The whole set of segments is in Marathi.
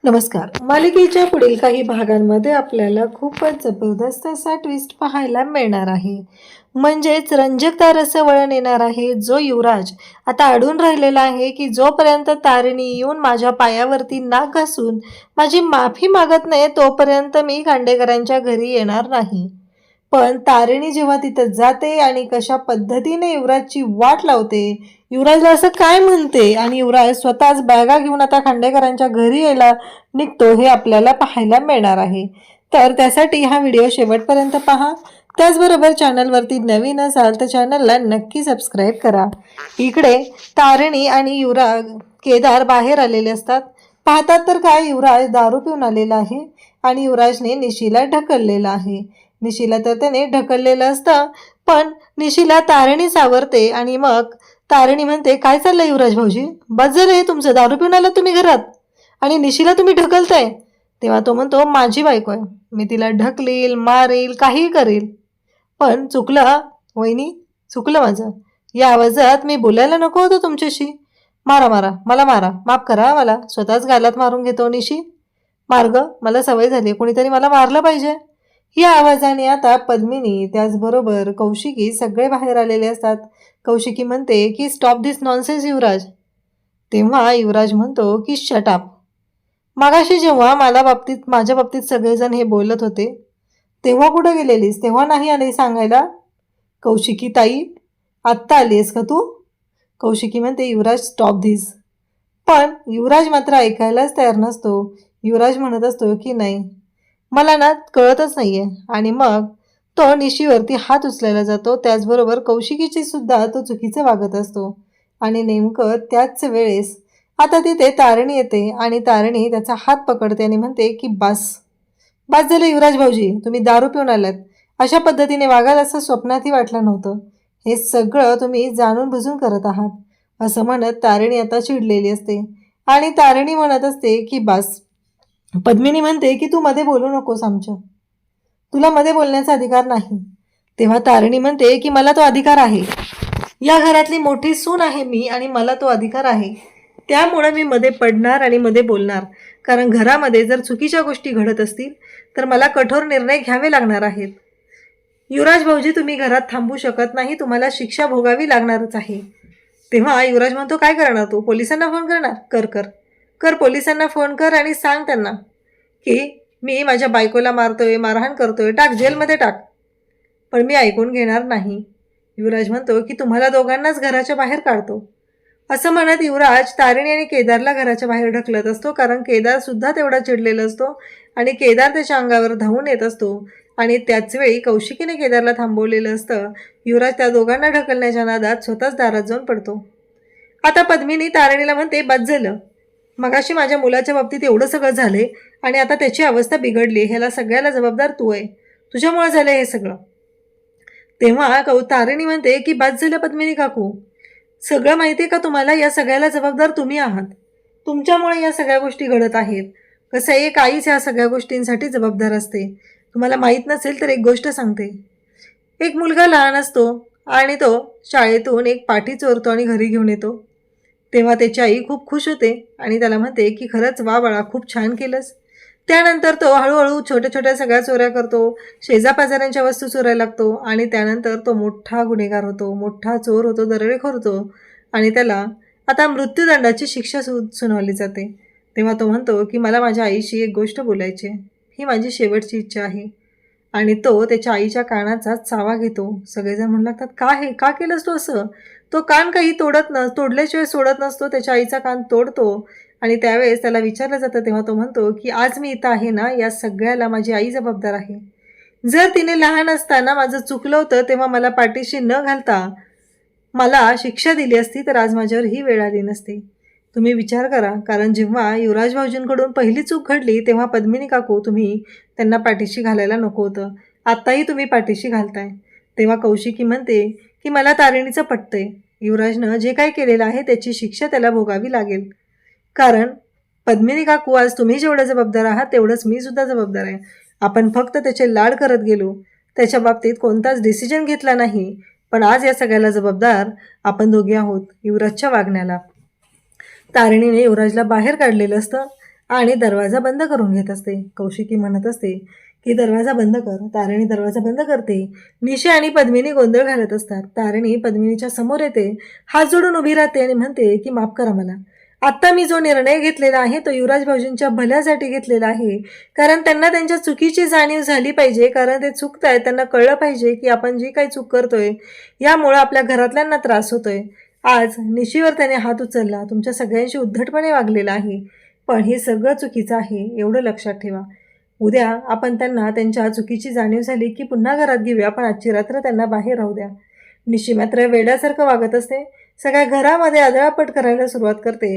नमस्कार. मालिकेच्या पुढील काही भागांमध्ये आपल्याला खूपच जबरदस्त असा ट्विस्ट पाहायला मिळणार आहे. म्हणजेच रंजकदार असं वळण येणार आहे. जो युवराज आता अडून राहिलेला आहे की जोपर्यंत तारिणी येऊन माझ्या पायावरती नाक घासून माझी माफी मागत नाही तोपर्यंत मी खांडेकरांच्या घरी येणार नाही. पण तारिणी जेव्हा तिथं जाते आणि कशा पद्धतीने युवराजची वाट लावते, युवराजला असं काय म्हणते आणि युवराज स्वतःच बॅगा घेऊन आता खांडेकरांच्या घरी यायला निघतो हे आपल्याला पाहायला मिळणार आहे. तर त्यासाठी हा व्हिडिओ शेवटपर्यंत पहा. त्याचबरोबर चॅनलवरती नवीन असाल तर चॅनलला नक्की सबस्क्राईब करा. इकडे तारिणी आणि युवराज केदार बाहेर आलेले असतात. पाहतात तर काय, युवराज दारू पिऊन आलेला आहे आणि युवराजने निशीला ढकललेलं आहे. निशीला तर त्याने ढकललेलं असतं, पण निशीला तारिणी सावरते आणि मग तारिणी म्हणते, काय चाललं युवराज भाऊजी, बस झालं हे तुमचं, दारू पिऊन आलात तुम्ही घरात आणि निशीला तुम्ही ढकलताय. तेव्हा तो म्हणतो, माझी बायको आहे, मी तिला ढकलील, मारील, काही करेल. पण चुकलं वहिनी, चुकलं माझं. या आवाजात मी बोलायला नको होतं तुमच्याशी. मारा मारा, मला मारा, माफ करा मला, स्वतःच गालात मारून घेतो. निशी मार्ग, मला सवय झाली, कोणीतरी मला मारलं पाहिजे. या आवाजाने आता पद्मिनी त्याचबरोबर कौशिकी सगळे बाहेर आलेले असतात. कौशिकी म्हणते की स्टॉप दिस नॉनसेन्स युवराज. तेव्हा युवराज म्हणतो की शट अप. मागाशी जेव्हा माझ्या बाबतीत सगळेजण हे बोलत होते तेव्हा कुठे गेलेलीस, तेव्हा नाही आली सांगायला. कौशिकी ताई, आत्ता आलीस का तू? कौशिकी म्हणते युवराज स्टॉप धिस. पण युवराज मात्र ऐकायलाच तयार नसतो. युवराज म्हणत असतो की नाही, मला ना कळतच नाहीये. आणि मग तो निशीवरती हात उचलायला जातो. त्याचबरोबर कौशिकीची सुद्धा तो चुकीचं वागत असतो. आणि नेमकं त्याच वेळेस आता तिथे तारिणी येते आणि तारिणी त्याचा हात पकडते आणि म्हणते की बस बस झालं युवराज भाऊजी, तुम्ही दारू पिऊन आलात, अशा पद्धतीने वागाल असं स्वप्नातही वाटलं नव्हतं. हे सगळं तुम्ही जाणून बुजून करत आहात, असं म्हणत तारिणी आता चिडलेली असते. आणि तारिणी म्हणत असते की बस. पद्मिनी म्हणते की तू मध्ये बोलू नकोस आमच्या, तुला मध्ये बोलण्याचा अधिकार नाही. तेव्हा तारिणी म्हणते की मला तो अधिकार आहे, या घरातली मोठी सून आहे मी आणि मला तो अधिकार आहे. त्यामुळे मी मध्ये पडणार आणि मध्ये बोलणार, कारण घरामध्ये जर चुकीच्या गोष्टी घडत असतील तर मला कठोर निर्णय घ्यावे लागणार आहेत. युवराज भाऊजी, तुम्ही घरात थांबू शकत नाही, तुम्हाला शिक्षा भोगावी लागणारच आहे. तेव्हा युवराज म्हणतो, काय करणार तू, पोलिसांना फोन करणार? कर कर कर, पोलिसांना फोन कर आणि सांग त्यांना की मी माझ्या बायकोला मारतोय, मारहाण करतोय, टाक जेलमध्ये टाक. पण मी ऐकून घेणार नाही. युवराज म्हणतो की तुम्हाला दोघांनाच घराच्या बाहेर काढतो. असं म्हणत युवराज तारिणी आणि केदारला घराच्या बाहेर ढकलत असतो, कारण केदार सुद्धा तेवढा चिडलेला असतो आणि केदार त्याच्या अंगावर धावून येत असतो. आणि त्याचवेळी कौशिकीने केदारला थांबवलेलं असतं. युवराज त्या दोघांना ढकलण्याच्या नादात स्वतःच दारात जाऊन पडतो. आता पद्मिनी तारिणीला म्हणते, बस झालं, मगाशी माझ्या मुलाच्या बाबतीत एवढं सगळं झाले आणि आता त्याची अवस्था बिघडली, ह्याला सगळ्याला जबाबदार तू आहे, तुझ्यामुळे झालं हे सगळं. तेव्हा तारिणी म्हणते की बस झालं पद्मिनी काकू, सगळं माहिती आहे का तुम्हाला, या सगळ्याला जबाबदार तुम्ही आहात, तुमच्यामुळे या सगळ्या गोष्टी घडत आहेत. कसं आहे, एक आईच ह्या सगळ्या गोष्टींसाठी जबाबदार असते. तुम्हाला माहीत नसेल तर एक गोष्ट सांगते. एक मुलगा लहान असतो आणि तो शाळेतून एक पाटी चोरतो आणि घरी घेऊन येतो. तेव्हा त्याची आई खूप खुश होते आणि त्याला म्हणते की खरंच वा बाळा, खूप छान केलंस. त्यानंतर तो हळूहळू छोट्या छोट्या सगळ्या चोऱ्या करतो, शेजापाजाऱ्यांच्या वस्तू चोरायला लागतो आणि त्यानंतर तो मोठा गुन्हेगार होतो, मोठा चोर होतो, दरोडेखोर होतो आणि त्याला आता मृत्यूदंडाची शिक्षा सुनावली जाते. तेव्हा तो म्हणतो की मला माझ्या आईशी एक गोष्ट बोलायची, ही माझी शेवटची इच्छा आहे. आणि तो त्याच्या आईच्या कानाचा चावा घेतो. सगळेजण म्हणू लागतात, का हे, का केलंस तू असं? तो कान काही तोडल्याशिवाय सोडत नसतो, त्याच्या आईचा कान तोडतो. आणि त्यावेळेस त्याला विचारलं जातं, तेव्हा तो म्हणतो की आज मी इथं आहे ना, या सगळ्याला माझी आई जबाबदार आहे. जर तिने लहान असताना माझं चुकलं होतं तेव्हा मला पाठीशी न घालता मला शिक्षा दिली असती तर आज माझ्यावर ही वेळ आली नसती. तुम्ही विचार करा, कारण जेव्हा युवराज भाऊजींकडून पहिली चूक घडली तेव्हा पद्मिनी काकू तुम्ही त्यांना पाठीशी घालायला नको होतं, आत्ताही तुम्ही पाठीशी घालताय. तेव्हा कौशिकी म्हणते की मला तारिणीचं पटतंय, युवराजनं जे काही केलेलं आहे त्याची शिक्षा त्याला भोगावी लागेल. कारण पद्मिनी काकू, आज तुम्ही जेवढं जबाबदार आहात तेवढंच मी सुद्धा जबाबदार आहे. आपण फक्त त्याचे लाड करत गेलो, त्याच्या बाबतीत कोणताच डिसिजन घेतला नाही, पण आज या सगळ्याला जबाबदार आपण दोघे आहोत, युवराजच्या वागण्याला. तारिणीने युवराजला बाहेर काढलेलं असतं आणि दरवाजा बंद करून घेत असते. कौशिकी म्हणत असते की दरवाजा बंद कर. तारिणी दरवाजा बंद करते. निशी आणि पद्मिनी गोंधळ घालत असतात. तारिणी पद्मिनीच्या समोर येते, हात जोडून उभी राहते आणि म्हणते की माफ करा मला. आत्ता मी जो निर्णय घेतलेला आहे तो युवराज भाऊजींच्या भल्यासाठी घेतलेला आहे. कारण त्यांना त्यांच्या चुकीची जाणीव झाली पाहिजे. कारण ते चुकतायत, त्यांना कळलं पाहिजे की आपण जी काही चूक करतोय यामुळं आपल्या घरातल्यांना त्रास होतोय. आज निशीवर त्याने हात उचलला, तुमच्या सगळ्यांशी उद्धटपणे वागलेला आहे. पण हे सगळं चुकीचं आहे, एवढं लक्षात ठेवा. उद्या आपण त्यांना त्यांच्या चुकीची जाणीव झाली की पुन्हा घरात घेऊया, पण आजची रात्र त्यांना बाहेर राहू द्या. निशी मात्र वेड्यासारखं वागत असते. सगळ्या घरामध्ये आदळापट करायला सुरुवात करते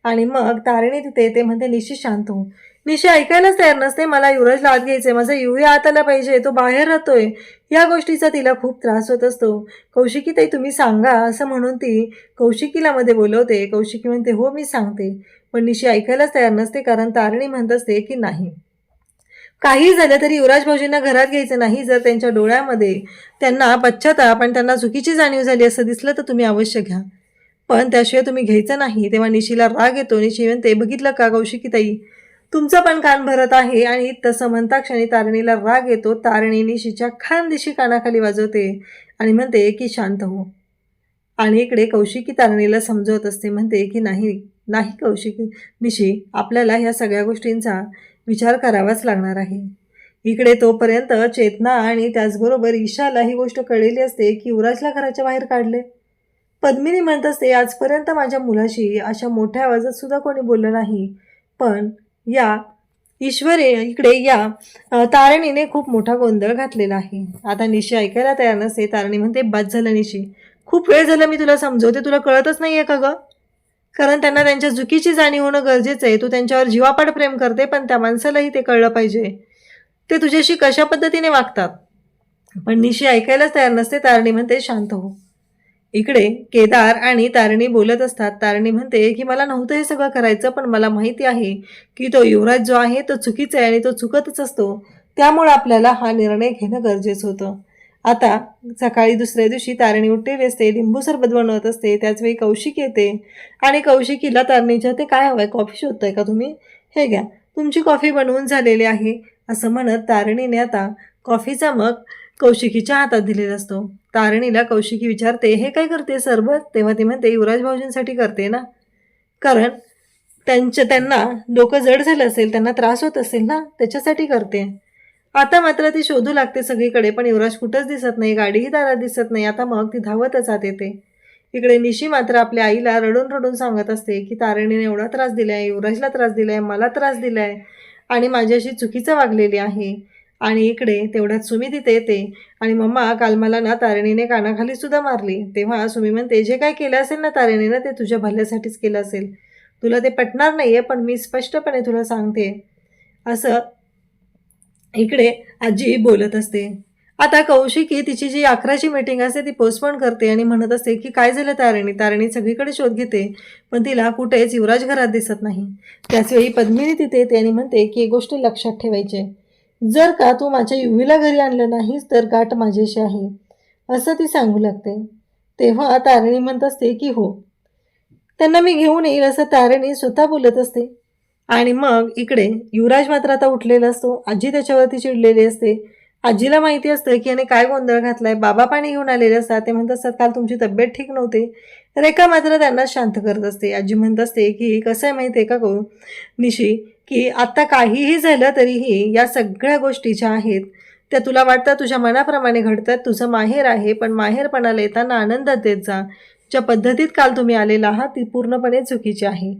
आणि मग तारिणी तिथे येते. म्हणते निशी शांत हो. निशी ऐकायलाच तयार नसते. मला युवराजला आत घ्यायचंय, माझा युवी आत आला पाहिजे, तो बाहेर राहतोय. या गोष्टीचा तिला खूप त्रास होत असतो. कौशिकी ताई तुम्ही सांगा असं म्हणून ती कौशिकीला मध्ये बोलवते. कौशिकी म्हणते हो मी सांगते. पण निशी ऐकायलाच तयार नसते. कारण तारिणी म्हणत असते की नाही, काही झालं तरी युवराज भाऊजींना घरात घ्यायचं नाही. जर त्यांच्या डोळ्यामध्ये त्यांना पश्चाताप आणि त्यांना चुकीची जाणीव झाली असं दिसलं तर तुम्ही अवश्य घ्या, पण त्याशिवाय तुम्ही घ्यायचं नाही. तेव्हा निशीला राग येतो. निशी म्हणते बघितलं का कौशिकी ताई, तुमचं पण कान भरत आहे. आणि तसं म्हणता क्षणी तारिणीला राग येतो. तारिणी निशीच्या खानदिशी कानाखाली वाजवते आणि म्हणते की शांत हो. आणि इकडे कौशिकी तारिणीला समजवत असते. म्हणते की नाही नाही कौशिकी निशी, आपल्याला ह्या सगळ्या गोष्टींचा विचार करावाच लागणार आहे. इकडे तोपर्यंत चेतना आणि त्याचबरोबर ईशाला ही गोष्ट कळलेली असते की युवराजला घराच्या बाहेर काढले. पद्मिनी म्हणत असते आजपर्यंत माझ्या मुलाशी अशा मोठ्या आवाजात सुद्धा कोणी बोललं नाही, पण या ईश्वरे इकडे या तारिणीने खूप मोठा गोंधळ घातलेला आहे. आता निशी ऐकायला तयार नसते. तारिणी म्हणते बस झालं निशी, खूप वेळ झालं मी तुला समजवते, तुला कळतच नाही आहे का गं? कारण त्यांना त्यांच्या चुकीची जाणीव होणं गरजेचं आहे. तू त्यांच्यावर जीवापाड प्रेम करते, पण त्या माणसालाही ते कळलं पाहिजे ते तुझ्याशी कशा पद्धतीने वागतात. पण निशी ऐकायलाच तयार नसते. तारिणी म्हणते शांत हो. इकडे केदार आणि तारिणी बोलत असतात. तारिणी म्हणते की मला नव्हतं हे सगळं करायचं, पण मला माहिती आहे की तो युवराज जो आहे तो चुकीचा आहे आणि तो चुकतच असतो. त्यामुळे आपल्याला हा निर्णय घेणं गरजेचं होतं. आता सकाळी दुसऱ्या दिवशी तारिणी उठलेली असते, लिंबू सरबत बनवत असते. त्याचवेळी कौशिक येते आणि कौशिकीला तारणीच्या ते काय हवंय, कॉफी शोधताय का तुम्ही, हे घ्या तुमची कॉफी बनवून झालेली आहे असं म्हणत तारिणीने आता कॉफीचा मग कौशिकीच्या हातात दिलेला असतो. तारिणीला कौशिकी विचारते हे काय करते सरबत, तेव्हा ती म्हणते युवराज भाऊजींसाठी करते ना, कारण त्यांना डोकं जड झालं असेल, त्यांना त्रास होत असेल ना, त्याच्यासाठी करते. आता मात्र ती शोधू लागते सगळीकडे, पण युवराज कुठंच दिसत नाही, गाडीही दारात दिसत नाही. आता मग ती धावतच आत येते. इकडे निशी मात्र आपल्या आईला रडून रडून सांगत असते की तारिणीने एवढा त्रास दिलाय, युवराजला त्रास दिलाय, मला त्रास दिलाय आणि माझ्याशी चुकीचं वागलेली आहे. आणि इकडे तेवढ्यात सुमी तिथे येते आणि मम्मा काल मला ना तारिणीने कानाखाली सुद्धा मारली. तेव्हा सुमी म्हणते जे काय केलं असेल ना तारिणीनं ते तुझ्या भल्यासाठीच केलं असेल, तुला ते पटणार नाहीये पण मी स्पष्टपणे तुला सांगते असं इकडे आजी बोलत असते. आता कौशिकी तिची जी 11ची मीटिंग असते ती पोस्टपोन करते आणि म्हणत असते की काय झालं तारिणी. तारिणी सगळीकडे शोध घेते पण तिला कुठेच युवराज घरात दिसत नाही. त्याचवेळी पद्मिनी तिथे येते आणि म्हणते की एक गोष्ट लक्षात ठेवायची, जर का तू माझ्या युवीला घरी आणलं नाहीस तर गाठ माझ्याशी आहे असं ती सांगू लागते. तेव्हा तारिणी म्हणत असते की हो, त्यांना मी घेऊन येईल असं तारिणी स्वतः बोलत असते. आणि मग इकडे युवराज मात्र आता उठलेला असतो. आजी त्याच्यावरती चिडलेली असते. आजीला माहिती असतं की याने काय गोंधळ घातलाय. बाबा पाणी घेऊन आलेले असतात. ते म्हणत असतात काल तुमची तब्येत ठीक नव्हती. रेखा मात्र त्यांना शांत करत असते. आजी म्हणत असते की कसं आहे माहिती आहे का गो निशी, की आत्ता काहीही झालं तरीही या सगळ्या गोष्टी ज्या आहेत त्या तुला वाटतं तुझ्या मनाप्रमाणे घडतात. तुझं माहेर आहे, पण माहेरपणाला येताना आनंदात देत जा. ज्या पद्धतीत काल तुम्ही आलेला आहात ती पूर्णपणे चुकीची आहे.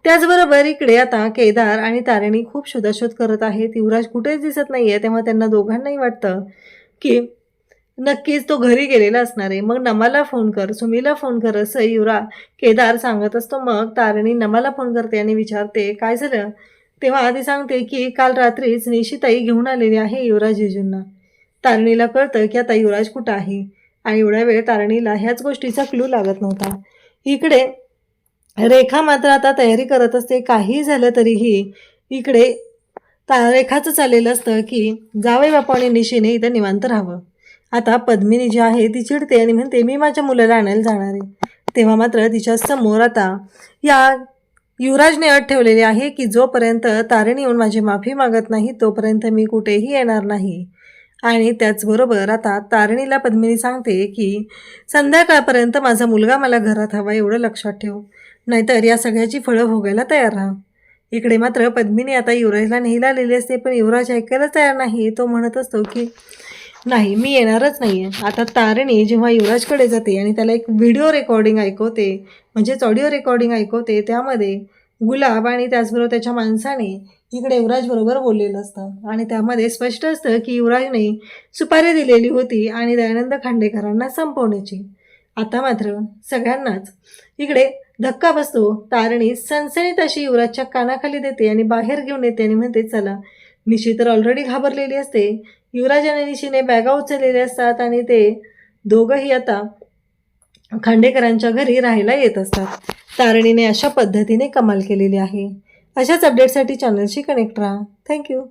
त्याचबरोबर इकडे आता केदार आणि तारिणी खूप शोधाशोध करत आहेत. युवराज कुठेच दिसत नाहीये. तेव्हा त्यांना दोघांनाही वाटतं की नक्कीच तो घरी गेलेला असणार आहे. मग नमाला फोन कर, सुमीला फोन कर असं केदार सांगत असतो. मग तारिणी नमाला फोन करते आणि विचारते काय झालं. तेव्हा ती सांगते की काल रात्रीच निशिताई घेऊन आलेली आहे युवराज जिजूंना. तारिणीला कळतं की आता युवराज कुठं आहे आणि एवढ्या वेळ तारिणीला ह्याच गोष्टीचा क्लू लागत नव्हता. इकडे रेखा मात्र आता तयारी करत असते. काही झालं तरीही इकडे रेखाचं चाललेलं असतं की जावई बापू आणि निशीने इथं निवांत राहावं. आता पद्मिनी जी आहे ती चिडते आणि म्हणते मी माझ्या मुलाला आणायला जाणार आहे. तेव्हा मात्र तिच्या समोर आता या युवराजने अट ठेवलेली आहे की जोपर्यंत तारिणी येऊन माझी माफी मागत नाही तोपर्यंत मी कुठेही येणार नाही. आणि त्याचबरोबर आता तारिणीला पद्मिनी सांगते की संध्याकाळपर्यंत माझा मुलगा मला घरात हवा एवढं लक्षात ठेव, नाहीतर या सगळ्याची फळं भोगायला तयार राहा. इकडे मात्र पद्मिनी आता युवराजला न्यायला आलेली असते, पण युवराज ऐकायला तयार नाही. तो म्हणत असतो की नाही, मी येणारच नाही आहे. आता तारिणी जेव्हा युवराजकडे जाते आणि त्याला एक व्हिडिओ रेकॉर्डिंग ऐकवते, म्हणजेच ऑडिओ रेकॉर्डिंग ऐकवते, त्यामध्ये गुलाब आणि त्याचबरोबर त्याच्या माणसाने इकडे युवराजबरोबर बोललेलं असतं आणि त्यामध्ये स्पष्ट असतं की युवराजने सुपारी दिलेली होती आणि दयानंद खांडेकरांना संपवण्याची. आता मात्र सगळ्यांनाच इकडे धक्का बसतो. तारिणी सणसणीत अशी युवराजच्या कानाखाली देते आणि बाहेर घेऊन येते आणि म्हणते चला. निशी तर ऑलरेडी घाबरलेली असते. युवराज आणि निशीने बॅगा उचललेल्या असतात आणि ते दोघंही आता खांडेकरांच्या घरी राहायला येत असतात. तारिणीने अशा पद्धतीने कमाल केलेली आहे. अशाच अपडेटसाठी चॅनलशी कनेक्ट राहा. थँक्यू.